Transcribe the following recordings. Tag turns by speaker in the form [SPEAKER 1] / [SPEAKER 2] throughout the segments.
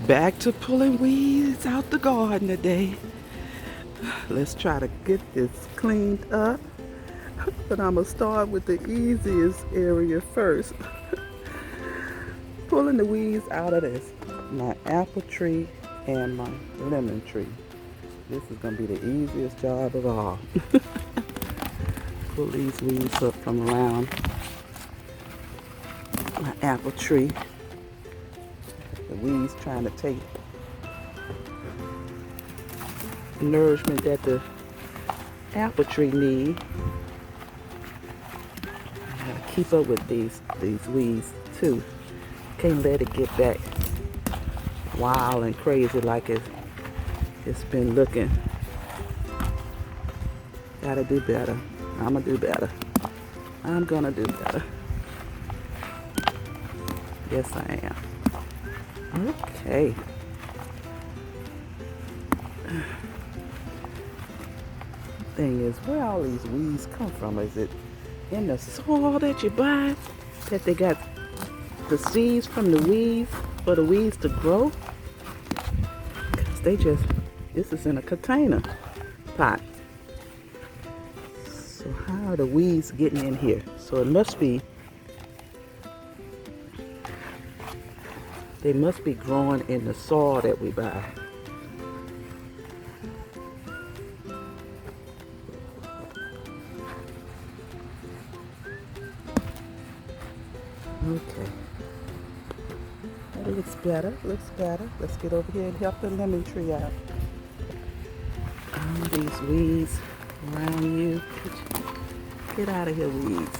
[SPEAKER 1] Back to pulling weeds out the garden today. Let's try to get this cleaned up. But I'm going to start with the easiest area first. Pulling the weeds out of this. My apple tree and my lemon tree. This is going to be the easiest job of all. Pull these weeds up from around my apple tree. The weeds trying to take nourishment that the apple tree need. I gotta keep up with these weeds too. Can't let it get back wild and crazy like it's been looking. Gotta do better. I'ma do better. I'm gonna do better. Yes, I am. Okay. Thing is, where all these weeds come from? Is it in the soil that you buy? That they got the seeds from the weeds for the weeds to grow? Because this is in a container pot. So how are the weeds getting in here? So it must be, they must be growing in the soil that we buy. Okay. That looks better, looks better. Let's get over here and help the lemon tree out. All these weeds around you. Get out of here, weeds.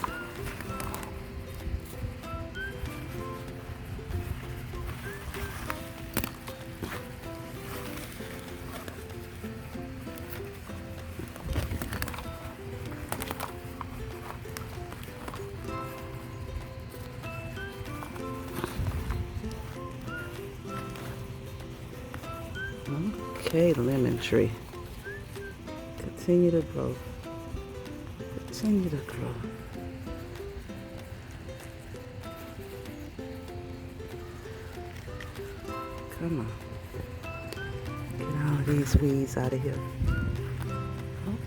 [SPEAKER 1] Okay, lemon tree. Continue to grow. Continue to grow. Come on. Get all of these weeds out of here.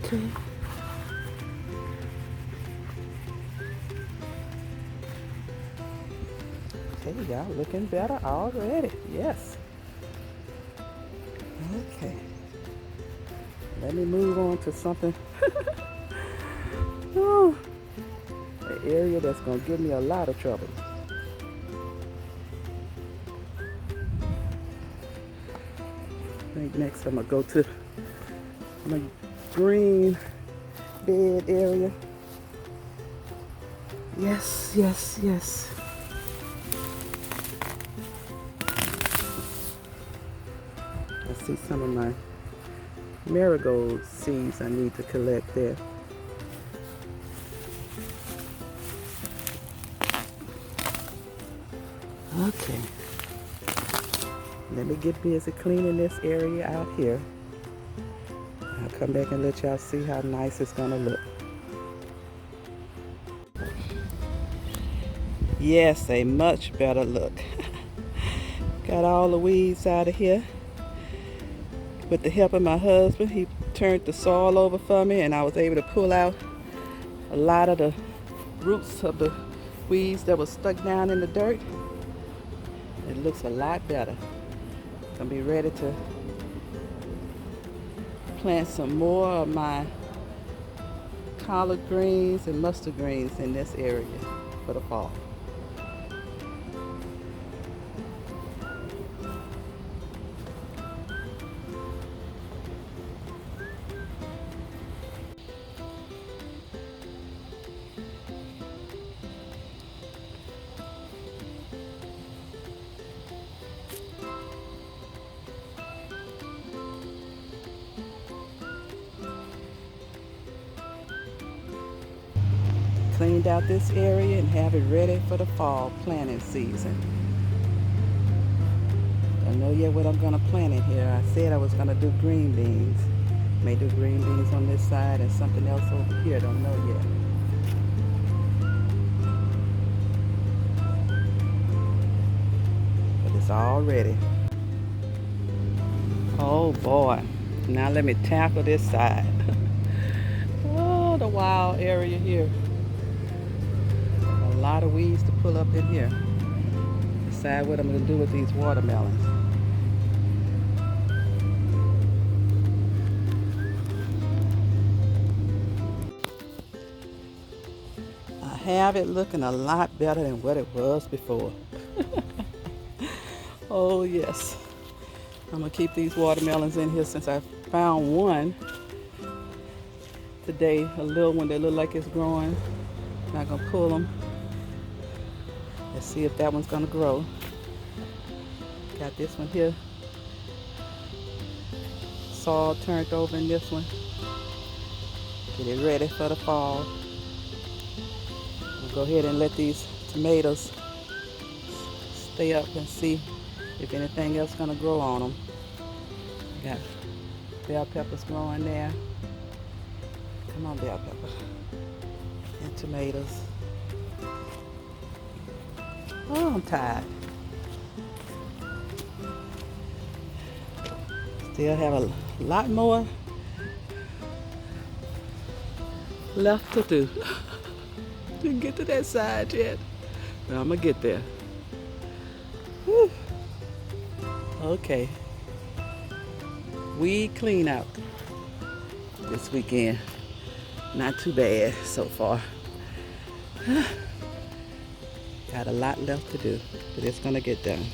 [SPEAKER 1] Okay. Okay, y'all looking better already. Yes. Okay. Let me move on to something. Oh, an area that's going to give me a lot of trouble. I think next I'm going to go to my green bed area. Yes, yes, yes. I see some of my marigold seeds I need to collect there. Okay. Let me get busy cleaning this area out here. I'll come back and let y'all see how nice it's gonna look. Yes, a much better look. Got all the weeds out of here. With the help of my husband, he turned the soil over for me and I was able to pull out a lot of the roots of the weeds that was stuck down in the dirt. It looks a lot better. Gonna be ready to plant some more of my collard greens and mustard greens in this area for the fall. Cleaned out this area and have it ready for the fall planting season. Don't know yet what I'm gonna plant in here. I said I was gonna do green beans. May do green beans on this side and something else over here. Don't know yet. But it's all ready. Oh boy. Now let me tackle this side. Oh, the wild area here. A lot of weeds to pull up in here. Decide what I'm going to do with these watermelons. I have it looking a lot better than what it was before. Oh yes. I'm going to keep these watermelons in here since I found one today, a little one that look like it's growing. Not going to pull them. Let's see if that one's going to grow. Got this one here. Soil turned over in this one. Get it ready for the fall. We'll go ahead and let these tomatoes stay up and see if anything else is going to grow on them. Got bell peppers growing there. Come on, bell pepper. And tomatoes. Oh, I'm tired. Still have a lot more left to do. Didn't get to that side yet, but I'm gonna get there. Whew. Okay. Weed clean out this weekend. Not too bad so far. Got a lot left to do, but it's gonna get done.